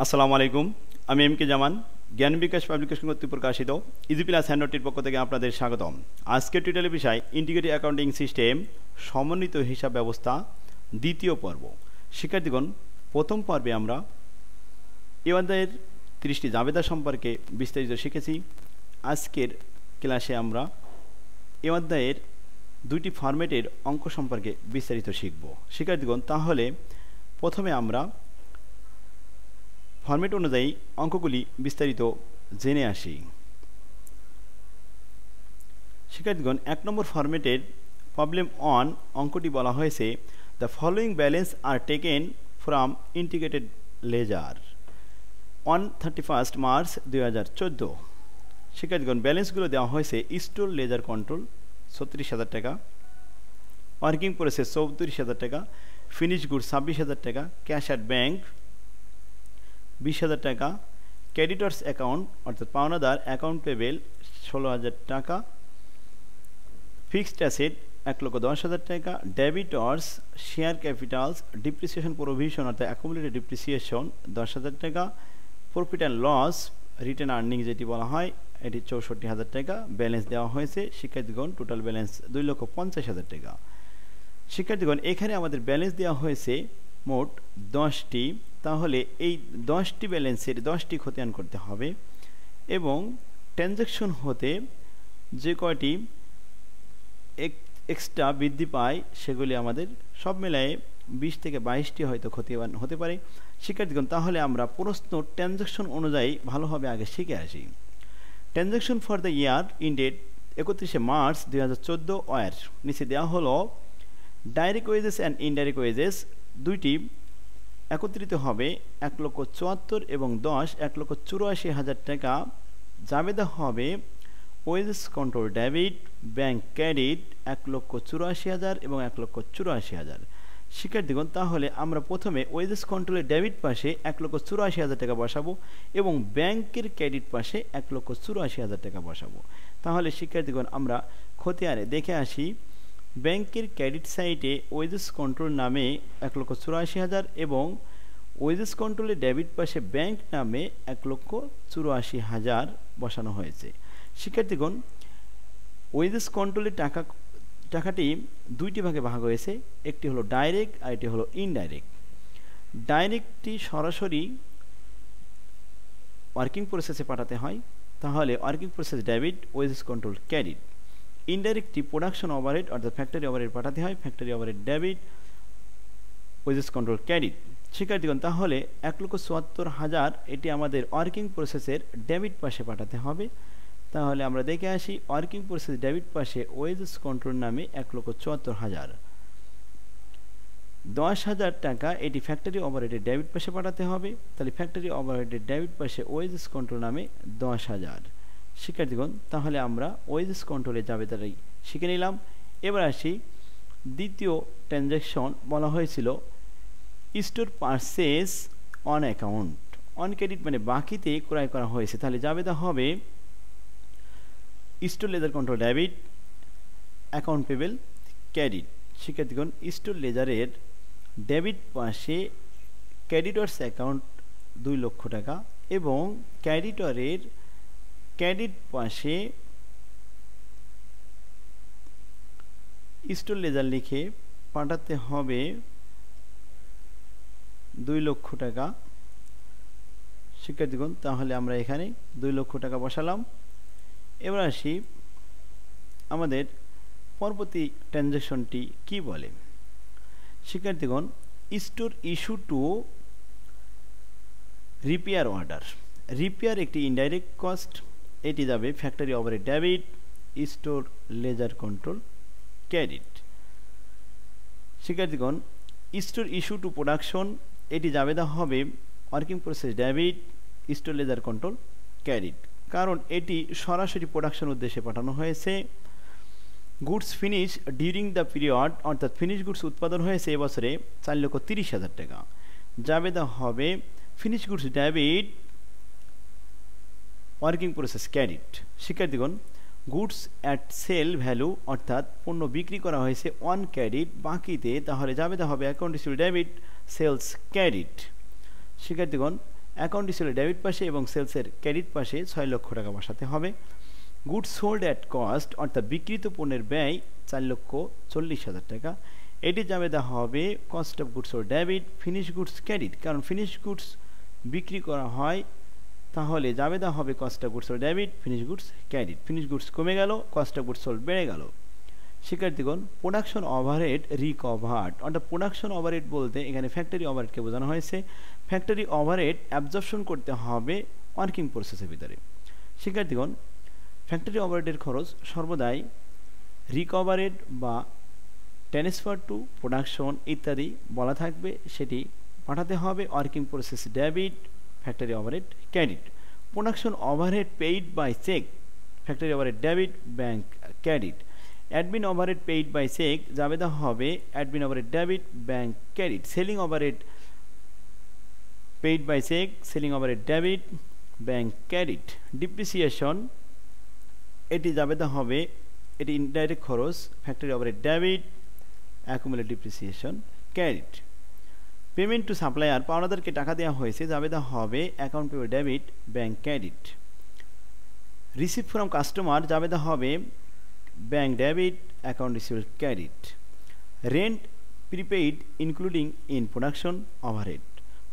আসসালামু আলাইকুম। আমি এম কে জামান, জ্ঞান বিকাশ পাবলিকেশন কর্তৃক প্রকাশিত ইজি প্লাস হ্যান্ডনোটের পক্ষ থেকে আপনাদের স্বাগতম। আজকের টিউটোরিয়ালের বিষয় ইন্টিগ্রেটেড অ্যাকাউন্টিং সিস্টেম সমন্বিত হিসাব ব্যবস্থা দ্বিতীয় পর্ব। শিক্ষার্থীগণ, প্রথম পর্বে আমরা এ অধ্যায়ের 30টি জাবেদা সম্পর্কে বিস্তারিত শিখেছি। আজকের ক্লাসে আমরা এ অধ্যায়ের 2টি ফরম্যাটের অঙ্ক সম্পর্কে বিস্তারিত শিখব। শিক্ষার্থীগণ, তাহলে প্রথমে আমরা ফরম্যাট অনুযায়ী অঙ্কগুলি বিস্তারিত জেনে আসি। শিক্ষার্থীগণ, 1 নম্বর ফরম্যাটের প্রবলেম 1 অঙ্কটি বলা হয়েছে the following balance are taken from integrated ledger on 31 March 2014। শিক্ষার্থীগণ, ব্যালেন্সগুলো দেওয়া হয়েছে স্টোর লেজার কন্ট্রোল 36,000 টাকা, ওয়ার্কিং প্রসেস 34,000 টাকা, ফিনিশ গুডস 26,000 টাকা, ক্যাশ অ্যাট ব্যাংক 20,000 টাকা, ক্রেডিটর্স অ্যাকাউন্ট অর্থাৎ পাওনাদার অ্যাকাউন্ট পেবেল 16,000 টাকা, ফিক্সড অ্যাসেট 1,10,000 টাকা, debtors share capitals depreciation provision অর্থাৎ অ্যাকুমুলেটেড ডিপ্রিসিয়েশন 10,000 টাকা, profit and loss retained earning যেটি বলা হয় এটি 64,000 টাকা ব্যালেন্স দেওয়া হয়েছে। শিক্ষার্থীগণ, টোটাল ব্যালেন্স 2,50,000 টাকা। শিক্ষার্থীগণ, এখানে আমাদের ব্যালেন্স দেওয়া হয়েছে মোট 10টি। তাহলে এই 10টি ব্যালেন্সের 10টি খতিয়ান করতে হবে এবং ট্রানজ্যাকশন হতে যে কয়টি এক্সট্রা বৃদ্ধি পায় সেগুলি আমাদের সব মিলায়ে 20 থেকে 22টি হয়তো খতিয়ান হতে পারে। শিক্ষার্থীগণ, তাহলে আমরা প্রশ্ন ট্রানজ্যাকশন অনুযায়ী ভালোভাবে আগে শিখে আসি। Transaction for the year ended 31 March 2014 were নিচে দেওয়া হলো direct wages and indirect wages দুইটি একত্রিত হবে 1,74,000 এবং 10 1,84,000 টাকা। জাবেদা হবে wages control debit bank credit 1,84,000 এবং 1,84,000। শিক্ষার্থীগণ, তাহলে আমরা প্রথমে ওয়েজেস কন্ট্রোলের ডেবিট পাশে 1,84,000 টাকা বসাবো এবং ব্যাংকের ক্রেডিট পাশে 1,84,000 টাকা বসাবো। তাহলে শিক্ষার্থীগণ, আমরা খতিয়ানে দেখে আসি। ব্যাংকের ক্রেডিট সাইটে ওয়েজেস কন্ট্রোল নামে 1,84,000 এবং ওয়েজেস কন্ট্রোলের ডেবিট পাশে ব্যাংক নামে 1,84,000 বসানো হয়েছে। শিক্ষার্থীগণ, ওয়েজেস কন্ট্রোলের টাকাটি দুইটি ভাগে ভাগ হয়েছে, একটি হলো ডাইরেক্ট আর একটি হলো ইনডাইরেক্ট। ডাইরেক্টটি সরাসরি ওয়ার্কিং প্রসেসে পাঠাতে হয়, তাহলে working process debit wages control credit. ইনডাইরেক্টটি প্রোডাকশন ওভারহেড অর্থাৎ ফ্যাক্টরি ওভারহেড পাঠাতে হয়, factory overhead debit wages control credit. শিক্ষার্থীগণ, তাহলে 1,74,000 এটি আমাদের ওয়ার্কিং প্রসেসের ডেবিট পাশে পাঠাতে হবে। তাহলে আমরা দেখে আসি ওয়ার্কিং প্রসেস ডেবিট পাশে ওয়েজেস কন্ট্রোল নামে 1,74,000। 10,000 টাকা এটি ফ্যাক্টরি ওভারহেডের ডেবিট পাশে পাঠাতে হবে, তাহলে ফ্যাক্টরি ওভারহেডের ডেবিট পাশে ওয়েজেস কন্ট্রোল নামে 10,000। শিক্ষার্থীগণ, তাহলে আমরা ওয়েজেস কন্ট্রোলের জাবেদাটাই শিখে নিলাম। এবার আসি দ্বিতীয় ট্রানজ্যাকশন। বলা হয়েছিল store purchase on account on credit মানে বাকিতে ক্রয় করা হয়েছে। তাহলে জাবেদা হবে store ledger control debit account payable credit. শিক্ষার্থীগণ, স্টোর লেজারের ডেবিট পাশে ক্রেডিটর্স অ্যাকাউন্ট 2 লক্ষ টাকা এবং ক্রেডিটরের ক্রেডিট পাশে স্টোর লেজার লিখে পাঠাতে হবে 2 লক্ষ টাকা। শিক্ষার্থীগণ, তাহলে আমরা এখানে 2 লক্ষ টাকা বসালাম। এবার আসি আমাদের পরবর্তী ট্রানজ্যাকশনটি কি বলে। শিক্ষার্থীগণ, store issue to repair order. Repair একটি ইনডাইরেক্ট কস্ট, এটি যাবে factory overhead debit store ledger control credit. শিক্ষার্থীগণ, স্টোর ইস্যু টু প্রোডাকশন এটি জাবেদা হবে working process debit store ledger control credit, কারণ এটি সরাসরি প্রোডাকশন উদ্দেশ্যে পাঠানো হয়েছে। Goods finish during the period অর্থাৎ ফিনিশ গুডস উৎপাদন হয়েছে এবছরে 4,30,000 টাকা। জাবেদা হবে finish goods debit working process credit. শিক্ষার্থীগণ, গুডস অ্যাট সেল ভ্যালু অর্থাৎ পণ্য বিক্রি করা হয়েছে অন ক্রেডিট বাকিতে, তাহলে জাবেদা হবে account receivable debit sales credit. শিক্ষার্থীগণ, অ্যাকাউন্ট রিসিভেবল ডেবিট পাশে এবং সেলসের ক্রেডিট পাশে 6 লক্ষ টাকা বসাতে হবে। গুডস সোল্ড অ্যাট কস্ট অর্থাৎ বিক্রিত পণ্যের ব্যয় 4,40,000 টাকা, এটি যাবে দেওয়া হবে cost of goods sold debit, finish goods credit, কারণ ফিনিশ গুডস বিক্রি করা হয় তাহলে যাবে দেওয়া হবে cost of goods sold debit, finish goods credit. Finish goods কমে গেল, কস্ট অফ গুডস সোল্ড বেড়ে গেল। শিক্ষার্থীগণ, প্রোডাকশন ওভারহেড রিকভার্ড অর্থাৎ প্রোডাকশন ওভারহেড বলতে এখানে ফ্যাক্টরি ওভারহেডকে বোঝানো হয়েছে। ফ্যাক্টরি ওভারহেড অ্যাবজর্পশন করতে হবে ওয়ার্কিং প্রসেসের ভিতরে। শিক্ষার্থীগণ, ফ্যাক্টরি ওভারহেডের খরচ সর্বদাই রিকভারেড বা ট্রান্সফার টু প্রোডাকশন ইত্যাদি বলা থাকবে, সেটি পাঠাতে হবে working process debit, factory overhead credit. Production overhead paid by cheque, factory overhead debit, bank credit. Admin overhead paid by cheque যাবে দেওয়া হবে admin overhead debit, bank credit. Selling overhead paid by cheque, selling overhead debit, bank credit. Depreciation এটি যাবে দেওয়া হবে, এটি indirect খরচ, factory overhead debit, accumulate depreciation credit. Payment to supplier, পাওনাদারকে টাকা দেওয়া হয়েছে, যাবে দেওয়া হবে account payable debit, bank credit. Receive from customer যাবে দেওয়া হবে bank debit, account receivable credit. Rent prepaid including in production overhead,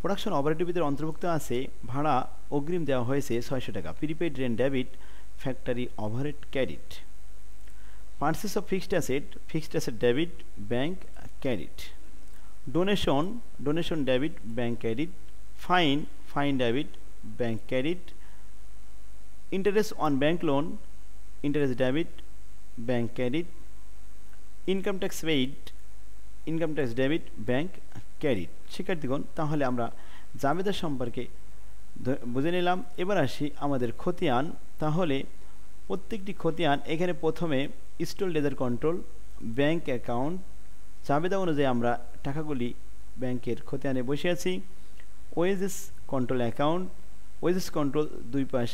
production ওভারহেডের ভিতরে অন্তর্ভুক্ত আছে ভাড়া অগ্রিম দেওয়া হয়েছে 600 টাকা, prepaid rent debit, factory overhead credit. Purchase of fixed asset debit, bank credit. Donation, donation debit, bank credit. Fine, fine debit, bank credit. Interest on bank loan, interest debit, bank credit. Income tax paid, income tax debit, bank credit. শিক্ষার্থীগণ, তাহলে আমরা জাবেদা সম্পর্কে বুঝে নিলাম। এবার আসি আমাদের খতিয়ান। তাহলে প্রত্যেকটি খতিয়ান, এখানে প্রথমে store ledger control, bank account, জাবেদা অনুযায়ী আমরা টাকাগুলি ব্যাংকের খতিয়ানে বসে আছি। Wages control account, wages control দুই পাশ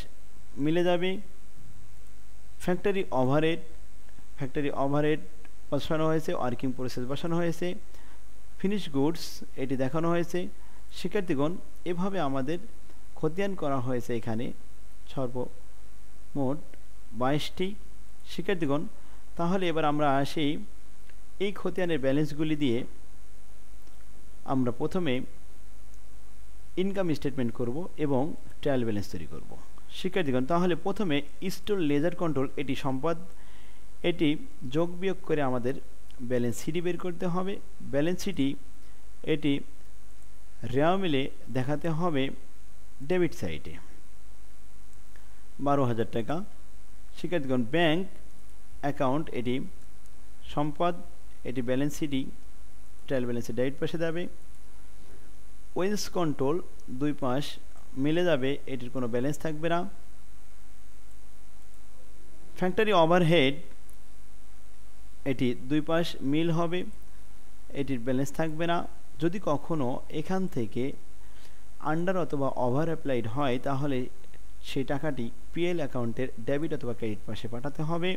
মিলে যাবে। ফ্যাক্টরি ওভারহেড, ফ্যাক্টরি ওভারহেড বসানো হয়েছে, ওয়ার্কিং প্রসেস বসানো হয়েছে। ফিনিশ গুডস এটি দেখানো হয়েছে। শিক্ষার্থীগণ, এভাবে আমাদের খতিয়ান করা হয়েছে এখানে সর্বমোট 22টি। শিক্ষার্থীগণ, তাহলে এবার আমরা আসি এই খতিয়ানের ব্যালেন্সগুলি দিয়ে আমরা প্রথমে ইনকাম স্টেটমেন্ট করব এবং ট্রায়াল ব্যালেন্স তৈরি করব। শিক্ষার্থীগণ, তাহলে প্রথমে স্টল লেজার কন্ট্রোল, এটি সম্পদ, এটি যোগ বিয়োগ করে আমাদের ব্যালেন্স সিটি বের করতে হবে। ব্যালেন্স সিটি এটি রেওয়া মিলে দেখাতে হবে ডেবিট সাইডে 12,000 টাকা। শিক্ষার্থীগণ, ব্যাংক অ্যাকাউন্ট এটি সম্পদ, এটি ব্যালেন্স সিটি ট্রায়াল ব্যালেন্সে ডেবিট পাশে যাবে। ওয়েজেস কন্ট্রোল দুই পাশ মিলে যাবে, এটির কোনো ব্যালেন্স থাকবে না। ফ্যাক্টরি ওভারহেড এটি দুই পাশ মিল হবে, এটির ব্যালেন্স থাকবে না। যদি কখনো এখান থেকে আন্ডার অথবা ওভার অ্যাপ্লাইড হয় তাহলে সেই টাকাটি পিএল অ্যাকাউন্টের ডেবিট অথবা ক্রেডিট পাশে পাঠাতে হবে।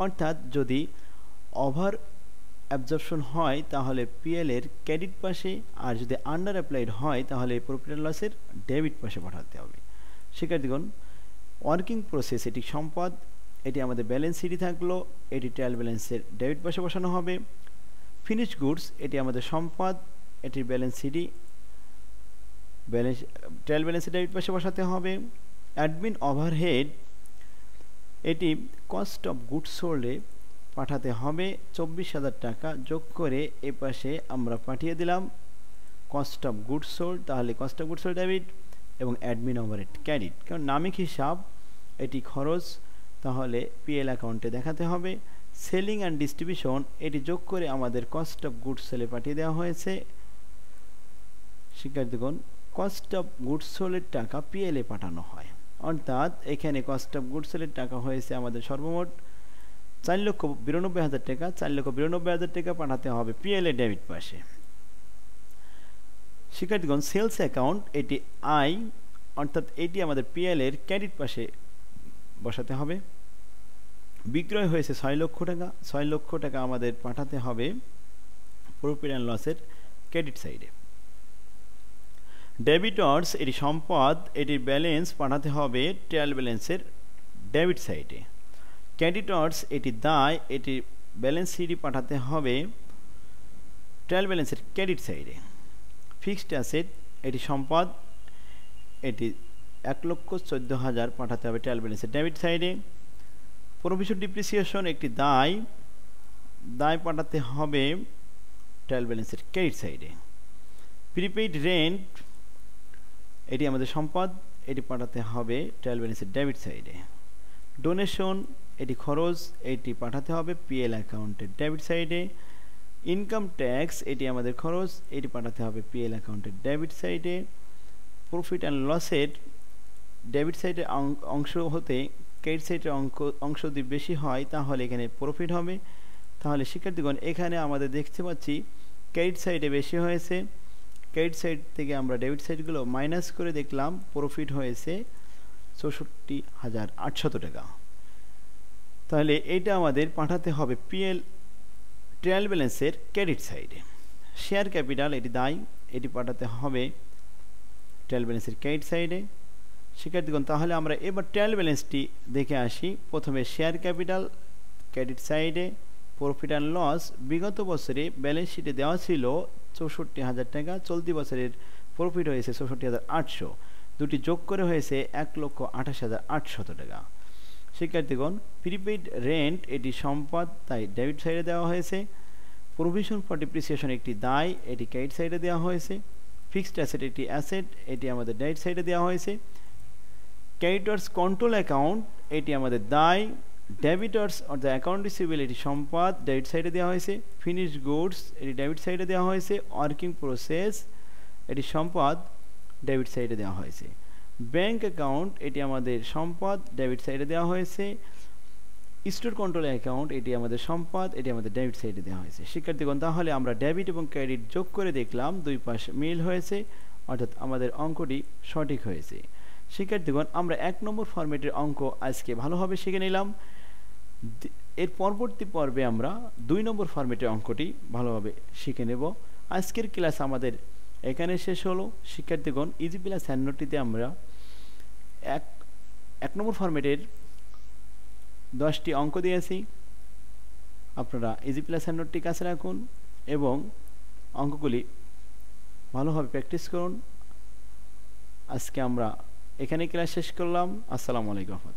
অর্থাৎ যদি ওভার অ্যাবজর্পশন হয় তাহলে পিএল এর ক্রেডিট পাশে, আর যদি আন্ডার অ্যাপ্লাইড হয় তাহলে প্রফিট অ্যান্ড লসের ডেবিট পাশে পাঠাতে হবে। শিক্ষার্থীগণ, ওয়ার্কিং প্রসেস এটি সম্পদ, এটি আমাদের ব্যালেন্স সিটি থাকলো, এটি ট্রায়াল ব্যালেন্সের ডেবিট পাশে বসানো হবে। ফিনিশ গুডস এটি আমাদের সম্পদ, এটির ব্যালেন্স সিটি ট্রায়াল ব্যালেন্সের ডেবিট পাশে বসাতে হবে। অ্যাডমিন ওভারহেড এটি কস্ট অফ গুডস সোল্ডে পাঠাতে হবে 24,000 টাকা, যোগ করে এ পাশে আমরা পাঠিয়ে দিলাম কস্ট অফ গুডস সোল্ড। তাহলে cost of goods sold debit এবং অ্যাডমিন ওভারহেড ক্রেডিট, কারণ নামিক হিসাব এটি খরচ, তাহলে পিএল অ্যাকাউন্টে দেখাতে হবে। সেলিং অ্যান্ড ডিস্ট্রিবিউশন এটি যোগ করে আমাদের কস্ট অফ গুডস সেলে পাঠিয়ে দেওয়া হয়েছে। শিক্ষার্থীগণ, কস্ট অফ গুডস সোলের টাকা পিএল এ পাঠানো হয়, অর্থাৎ এখানে কস্ট অফ গুডস সোলের টাকা হয়েছে আমাদের সর্বমোট 4,92,000 টাকা। 4,92,000 টাকা পাঠাতে হবে পিএল এ ডেবিট পাশে। শিক্ষার্থীগণ, সেলস অ্যাকাউন্ট এটি আই, অর্থাৎ এটি আমাদের পিএল এর ক্রেডিট পাশে বসাতে হবে। বিক্রয় হয়েছে 6 লক্ষ টাকা, 6 লক্ষ টাকা আমাদের পাঠাতে হবে প্রফিট অ্যান্ড লসের ক্রেডিট সাইডে। ডেবিটর্স এটি সম্পদ, এটির ব্যালেন্স পাঠাতে হবে ট্রায়াল ব্যালেন্সের ডেবিট সাইডে। ক্রেডিটর্স এটি দায়, এটির ব্যালেন্স শিটই পাঠাতে হবে ট্রায়াল ব্যালেন্সের ক্রেডিট সাইডে। ফিক্সড অ্যাসেট এটি সম্পদ, এটি 1,14,000 পাঠাতে হবে ট্রায়াল ব্যালেন্সের ডেবিট সাইডে। প্রভিশন ডিপ্রিসিয়েশন একটি দায়, দায় পাঠাতে হবে ট্রায়াল ব্যালেন্সের ক্রেডিট সাইডে। প্রিপেইড রেন্ট এটি আমাদের সম্পদ, এটি পাঠাতে হবে ট্রায়াল ব্যালেন্সের ডেবিট সাইডে। ডোনেশন এটি খরচ, এটি পাঠাতে হবে পিএল অ্যাকাউন্টের ডেবিট সাইডে। ইনকাম ট্যাক্স এটি আমাদের খরচ, এটি পাঠাতে হবে পিএল অ্যাকাউন্টের ডেবিট সাইডে। প্রফিট অ্যান্ড লসের ডেবিট সাইডের অংশ হতে ক্রেডিট সাইডের অংশ যদি বেশি হয় তাহলে এখানে প্রফিট হবে। তাহলে শিক্ষার্থীগণ এখানে আমাদের দেখতে পাচ্ছি ক্রেডিট সাইডে বেশি হয়েছে, ক্রেডিট সাইড থেকে আমরা ডেবিট সাইডগুলো মাইনাস করে দেখলাম প্রফিট হয়েছে 64,800 টাকা। তাহলে এইটা আমাদের পাঠাতে হবে পিএল ট্রায়াল ব্যালেন্সের ক্রেডিট সাইডে। শেয়ার ক্যাপিটাল এটি দায়, এটি পাঠাতে হবে ট্রায়াল ব্যালেন্সের ক্রেডিট সাইডে। শিক্ষার্থীগণ তাহলে আমরা এবার ট্রায়াল ব্যালেন্সটি দেখে আসি। প্রথমে শেয়ার ক্যাপিটাল ক্রেডিট সাইডে। প্রফিট অ্যান্ড লস বিগত বছরে ব্যালেন্স শিটে দেওয়া ছিল 64,000 টাকা, চলতি বছরের প্রফিট হয়েছে 64,800, দুটি যোগ করে হয়েছে 1,28,800 টাকা। শিক্ষার্থীগণ প্রিপেইড রেন্ট এটি সম্পদ, তাই ডেবিট সাইডে দেওয়া হয়েছে। প্রভিশন ফর ডিপ্রিসিয়েশন একটি দায়, এটি ক্রেডিট সাইডে দেওয়া হয়েছে। ফিক্সড অ্যাসেট একটি অ্যাসেট, এটি আমাদের ডেবিট সাইডে দেওয়া হয়েছে। ক্রেডিটর্স কন্ট্রোল অ্যাকাউন্ট এটি আমাদের দায়। ডেবিটর্স অর দ্য অ্যাকাউন্ট রিসিভেবল এটি সম্পদ, ডেবিট সাইডে দেওয়া হয়েছে। ফিনিশড গুডস এটি ডেবিট সাইডে দেওয়া হয়েছে। ওয়ার্কিং প্রসেস এটি সম্পদ, ডেবিট সাইডে দেওয়া হয়েছে। ব্যাংক অ্যাকাউন্ট এটি আমাদের সম্পদ, ডেবিট সাইডে দেওয়া হয়েছে। স্টোর কন্ট্রোল অ্যাকাউন্ট এটি আমাদের সম্পদ, এটি আমাদের ডেবিট সাইডে দেওয়া হয়েছে। শিক্ষার্থীগণ তাহলে আমরা ডেবিট এবং ক্রেডিট যোগ করে দেখলাম দুই পাশে মিল হয়েছে, অর্থাৎ আমাদের অঙ্কটি সঠিক হয়েছে। শিক্ষার্থীগণ আমরা 1 নম্বর ফরম্যাটের অঙ্ক আজকে ভালোভাবে শিখে নিলাম। এর পরবর্তী পর্বে আমরা 2 নম্বর ফরম্যাটের অঙ্কটি ভালোভাবে শিখে নেব। আজকের ক্লাস আমাদের এখানে শেষ হলো। শিক্ষার্থীগণ ইজি প্লাস হ্যান্ডনোটটিতে আমরা 1 নম্বর ফরম্যাটের 10টি অঙ্ক দিয়েছি। আপনারা ইজি প্লাস হ্যান্ডনোটটি কাছে রাখুন এবং অঙ্কগুলি ভালোভাবে প্র্যাকটিস করুন। আজকে আমরা এখানে ক্লাস শেষ করলাম। আসসালামু আলাইকুম।